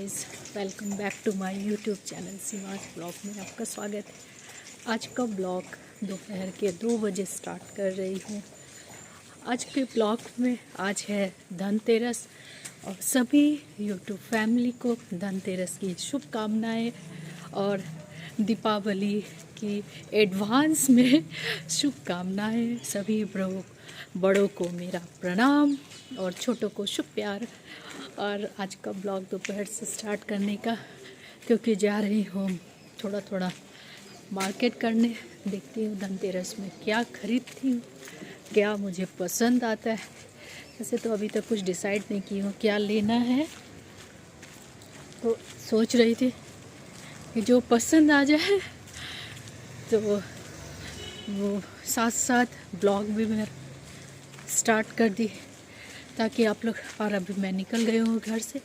Guys, welcome back to my YouTube channel Seema's blog में आपका स्वागत है। आज का ब्लॉग दोपहर के 2 बजे स्टार्ट कर रही हूँ। आज के ब्लॉग में आज है धनतेरस और सभी यूट्यूब फैमिली को धनतेरस की शुभकामनाएं और दीपावली की एडवांस में शुभकामनाएं। सभी बड़ों को मेरा प्रणाम और छोटों को शुभ प्यार। और आज का ब्लॉग दोपहर से स्टार्ट करने का, क्योंकि जा रही हूँ थोड़ा थोड़ा मार्केट करने। देखती हूँ धनतेरस में क्या खरीदती हूँ, क्या मुझे पसंद आता है। वैसे तो अभी तक कुछ डिसाइड नहीं की हूँ क्या लेना है, तो सोच रही थी कि जो पसंद आ जाए तो वो साथ साथ ब्लॉग भी मैं स्टार्ट कर दी, ताकि आप लोग, और अभी मैं निकल गई हूँ घर से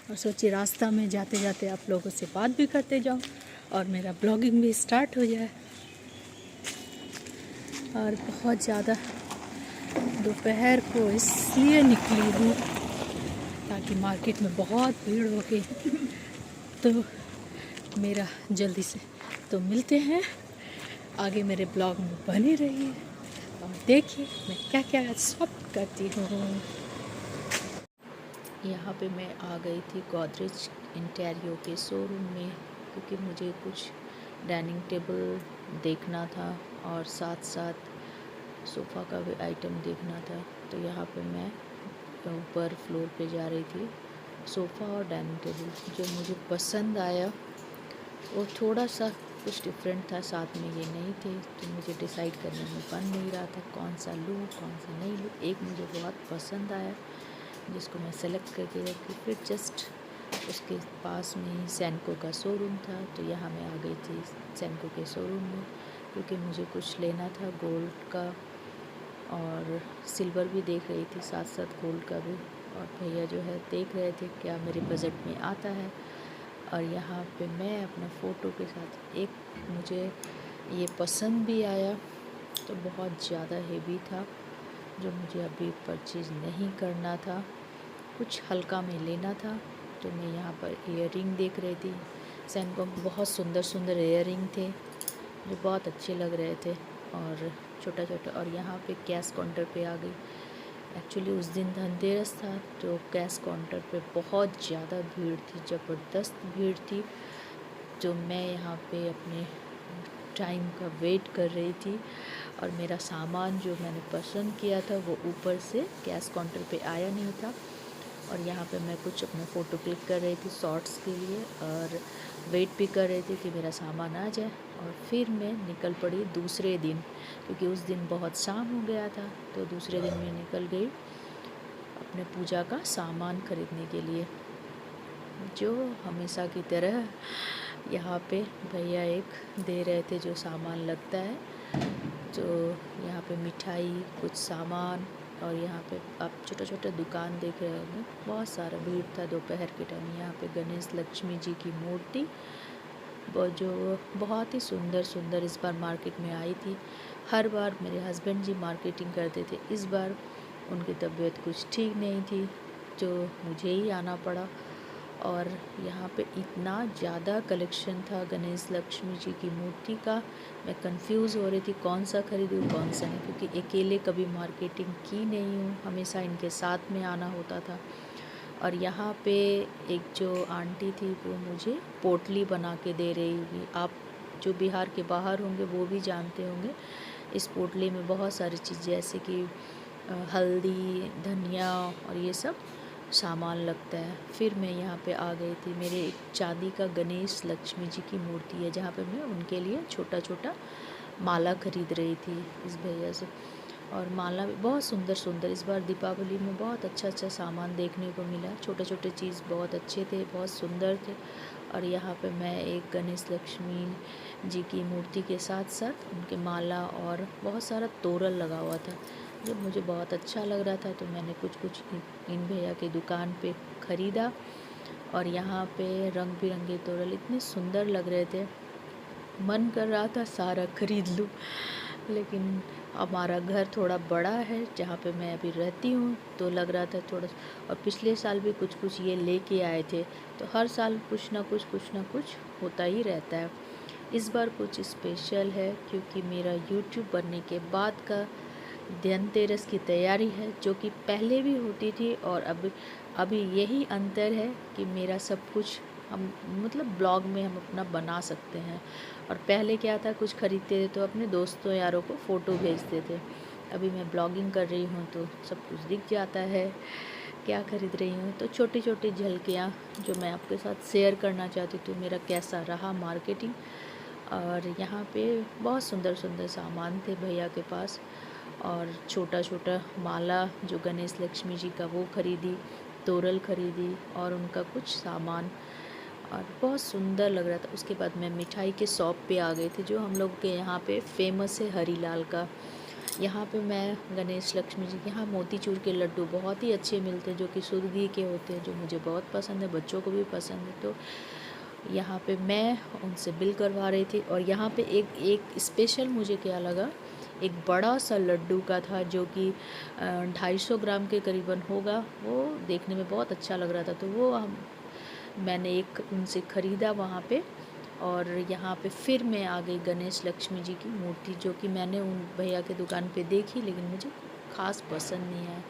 और सोचिए रास्ता में जाते जाते आप लोगों से बात भी करते जाऊँ और मेरा ब्लॉगिंग भी स्टार्ट हो जाए। और बहुत ज़्यादा दोपहर को इसलिए निकली हूँ ताकि मार्केट में बहुत भीड़ हो गई, तो मेरा जल्दी से तो मिलते हैं। आगे मेरे ब्लॉग में बनी रहिए और देखिए मैं क्या क्या शॉप करती हूँ। यहाँ पे मैं आ गई थी गोदरेज इंटीरियर के शोरूम में, क्योंकि मुझे कुछ डाइनिंग टेबल देखना था और साथ साथ सोफ़ा का भी आइटम देखना था। तो यहाँ पे मैं ऊपर फ्लोर पे जा रही थी। सोफ़ा और डाइनिंग टेबल जो मुझे पसंद आया वो थोड़ा सा कुछ डिफरेंट था, साथ में ये नहीं थे, तो मुझे डिसाइड करने में बन नहीं रहा था कौन सा लूँ कौन सा नहीं लूँ। एक मुझे बहुत पसंद आया जिसको मैं सेलेक्ट करके रखी। फिर जस्ट उसके पास में ही सेनको का शोरूम था, तो यहाँ मैं आ गई थी सेनको के शोरूम में, क्योंकि मुझे कुछ लेना था गोल्ड का और सिल्वर भी देख रही थी, साथ साथ गोल्ड का भी। और भैया जो है देख रहे थे क्या मेरे बजट में आता है। और यहाँ पे मैं अपना फ़ोटो के साथ एक मुझे ये पसंद भी आया, तो बहुत ज़्यादा हेवी था जो मुझे अभी परचेज़ नहीं करना था, कुछ हल्का में लेना था। तो मैं यहाँ पर इयररिंग देख रही थी। सेनको में बहुत सुंदर सुंदर इयररिंग थे जो बहुत अच्छे लग रहे थे और छोटा छोटा। और यहाँ पे कैश काउंटर पे आ गई। एक्चुअली उस दिन धनतेरस था, तो कैश काउंटर पे बहुत ज़्यादा भीड़ थी, ज़बरदस्त भीड़ थी। तो मैं यहाँ पे अपने टाइम का वेट कर रही थी और मेरा सामान जो मैंने पसंद किया था वो ऊपर से कैश काउंटर पे आया नहीं था। और यहाँ पे मैं कुछ अपना फ़ोटो क्लिक कर रही थी शॉर्ट्स के लिए और वेट भी कर रही थी कि मेरा सामान आ जाए। और फिर मैं निकल पड़ी दूसरे दिन, क्योंकि उस दिन बहुत शाम हो गया था, तो दूसरे दिन मैं निकल गई अपने पूजा का सामान खरीदने के लिए। जो हमेशा की तरह यहाँ पे भैया एक दे रहे थे जो सामान लगता है, तो यहाँ पे मिठाई कुछ सामान। और यहाँ पे आप छोटा छोटा दुकान देख रहे होंगे, बहुत सारा भीड़ था दोपहर के टाइम। यहाँ पे गणेश लक्ष्मी जी की मूर्ति जो बहुत ही सुंदर सुंदर इस बार मार्केट में आई थी। हर बार मेरे हस्बैंड जी मार्केटिंग करते थे, इस बार उनकी तबीयत कुछ ठीक नहीं थी, जो मुझे ही आना पड़ा। और यहाँ पे इतना ज़्यादा कलेक्शन था गणेश लक्ष्मी जी की मूर्ति का, मैं कंफ्यूज हो रही थी कौन सा खरीदूँ कौन सा नहीं, क्योंकि अकेले कभी मार्केटिंग की नहीं हूँ, हमेशा इनके साथ में आना होता था। और यहाँ पे एक जो आंटी थी वो मुझे पोटली बना के दे रही होगी। आप जो बिहार के बाहर होंगे वो भी जानते होंगे, इस पोटली में बहुत सारी चीज़ जैसे कि हल्दी धनिया और ये सब सामान लगता है। फिर मैं यहाँ पे आ गई थी, मेरे एक चांदी का गणेश लक्ष्मी जी की मूर्ति है, जहाँ पे मैं उनके लिए छोटा छोटा माला खरीद रही थी इस भैया से। और माला भी बहुत सुंदर सुंदर, इस बार दीपावली में बहुत अच्छा अच्छा सामान देखने को मिला। छोटे छोटे चीज़ बहुत अच्छे थे, बहुत सुंदर थे। और यहाँ पे मैं एक गणेश लक्ष्मी जी की मूर्ति के साथ साथ उनके माला और बहुत सारा तोरल लगा हुआ था, जो मुझे बहुत अच्छा लग रहा था। तो मैंने कुछ कुछ इन भैया की दुकान पे ख़रीदा। और यहाँ पे रंग बिरंगे तोरल इतने सुंदर लग रहे थे, मन कर रहा था सारा खरीद लूँ, लेकिन हमारा घर थोड़ा बड़ा है जहाँ पे मैं अभी रहती हूँ, तो लग रहा था थोड़ा। और पिछले साल भी कुछ कुछ ये लेके आए थे, तो हर साल कुछ ना कुछ होता ही रहता है। इस बार कुछ स्पेशल है क्योंकि मेरा यूट्यूब बनने के बाद का धनतेरस की तैयारी है, जो कि पहले भी होती थी। और अभी यही अंतर है कि मेरा सब कुछ हम मतलब ब्लॉग में हम अपना बना सकते हैं। और पहले क्या था, कुछ खरीदते थे तो अपने दोस्तों यारों को फ़ोटो भेजते थे। अभी मैं ब्लॉगिंग कर रही हूँ तो सब कुछ दिख जाता है, क्या खरीद रही हूँ। तो छोटी छोटी झलकियाँ जो मैं आपके साथ शेयर करना चाहती हूँ, तो मेरा कैसा रहा मार्केटिंग। और यहाँ पे बहुत सुंदर सुंदर सामान थे भैया के पास, और छोटा छोटा माला जो गणेश लक्ष्मी जी का वो खरीदी, तोरल खरीदी और उनका कुछ सामान, और बहुत सुंदर लग रहा था। उसके बाद मैं मिठाई के शॉप पे आ गई थी, जो हम लोग के यहाँ पे फेमस है हरीलाल का। यहाँ पे मैं गणेश लक्ष्मी जी के यहाँ मोतीचूर के लड्डू बहुत ही अच्छे मिलते हैं, जो कि शुद्ध घी के होते हैं, जो मुझे बहुत पसंद है, बच्चों को भी पसंद है। तो यहाँ पे मैं उनसे बिल करवा रही थी। और यहाँ पे एक एक स्पेशल मुझे क्या लगा, एक बड़ा सा लड्डू का था, जो कि 250 ग्राम के करीबन होगा। वो देखने में बहुत अच्छा लग रहा था, तो वो मैंने एक उनसे ख़रीदा वहाँ पे। और यहाँ पे फिर मैं आ गई गणेश लक्ष्मी जी की मूर्ति, जो कि मैंने उन भैया के दुकान पे देखी, लेकिन मुझे ख़ास पसंद नहीं आया।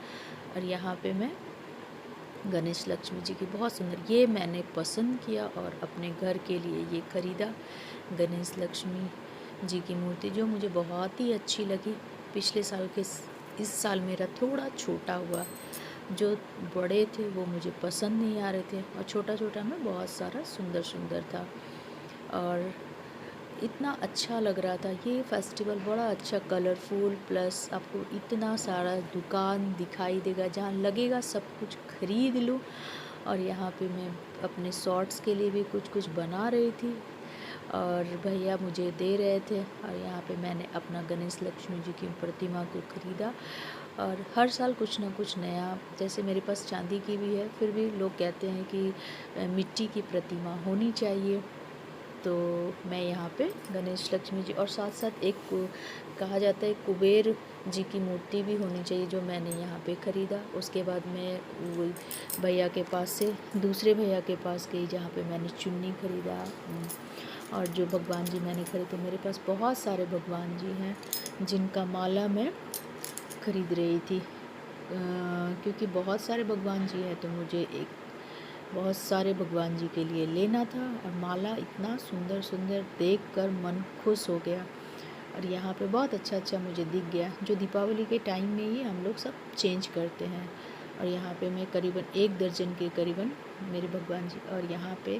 और यहाँ पे मैं गणेश लक्ष्मी जी की बहुत सुंदर ये मैंने पसंद किया और अपने घर के लिए ये ख़रीदा, गणेश लक्ष्मी जी की मूर्ति, जो मुझे बहुत ही अच्छी लगी। पिछले साल के इस साल मेरा थोड़ा छोटा हुआ, जो बड़े थे वो मुझे पसंद नहीं आ रहे थे, और छोटा छोटा में बहुत सारा सुंदर सुंदर था। और इतना अच्छा लग रहा था ये फेस्टिवल, बड़ा अच्छा कलरफुल, प्लस आपको इतना सारा दुकान दिखाई देगा जहाँ लगेगा सब कुछ खरीद लूँ। और यहाँ पे मैं अपने शॉर्ट्स के लिए भी कुछ कुछ बना रही थी, और भैया मुझे दे रहे थे। और यहाँ पे मैंने अपना गणेश लक्ष्मी जी की प्रतिमा को ख़रीदा। और हर साल कुछ ना कुछ नया, जैसे मेरे पास चांदी की भी है, फिर भी लोग कहते हैं कि मिट्टी की प्रतिमा होनी चाहिए। तो मैं यहाँ पे गणेश लक्ष्मी जी और साथ साथ एक कहा जाता है कुबेर जी की मूर्ति भी होनी चाहिए, जो मैंने यहाँ पे ख़रीदा। उसके बाद मैं वो भैया के पास से दूसरे भैया के पास गई, जहाँ पे मैंने चुन्नी ख़रीदा। और जो भगवान जी मैंने ख़रीदे, मेरे पास बहुत सारे भगवान जी हैं जिनका माला मैं ख़रीद रही थी, क्योंकि बहुत सारे भगवान जी हैं, तो मुझे एक बहुत सारे भगवान जी के लिए लेना था। और माला इतना सुंदर सुंदर देखकर मन खुश हो गया। और यहाँ पे बहुत अच्छा अच्छा मुझे दिख गया, जो दीपावली के टाइम में ही हम लोग सब चेंज करते हैं। और यहाँ पे मैं करीबन 1 दर्जन के करीबन मेरे भगवान जी, और यहाँ पे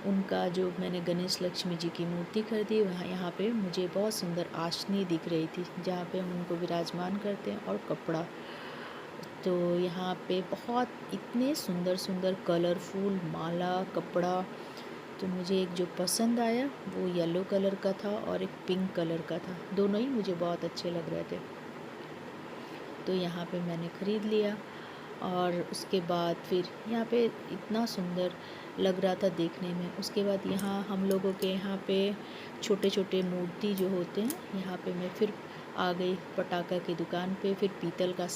उनका जो मैंने गणेश लक्ष्मी जी की मूर्ति खरीदी, वहाँ यहाँ पे मुझे बहुत सुंदर आसनी दिख रही थी, जहाँ पे हम उनको विराजमान करते हैं, और कपड़ा। तो यहाँ पे बहुत इतने सुंदर सुंदर कलरफुल माला कपड़ा। तो मुझे एक जो पसंद आया वो येलो कलर का था, और एक पिंक कलर का था, दोनों ही मुझे बहुत अच्छे लग रहे थे। तो यहाँ पे मैंने ख़रीद लिया। और उसके बाद फिर यहाँ पे इतना सुंदर लग रहा था देखने में। उसके बाद यहाँ हम लोगों के यहाँ पे छोटे छोटे मूर्ति जो होते हैं, यहाँ पे मैं फिर आ गई पटाखा की दुकान पे, फिर पीतल का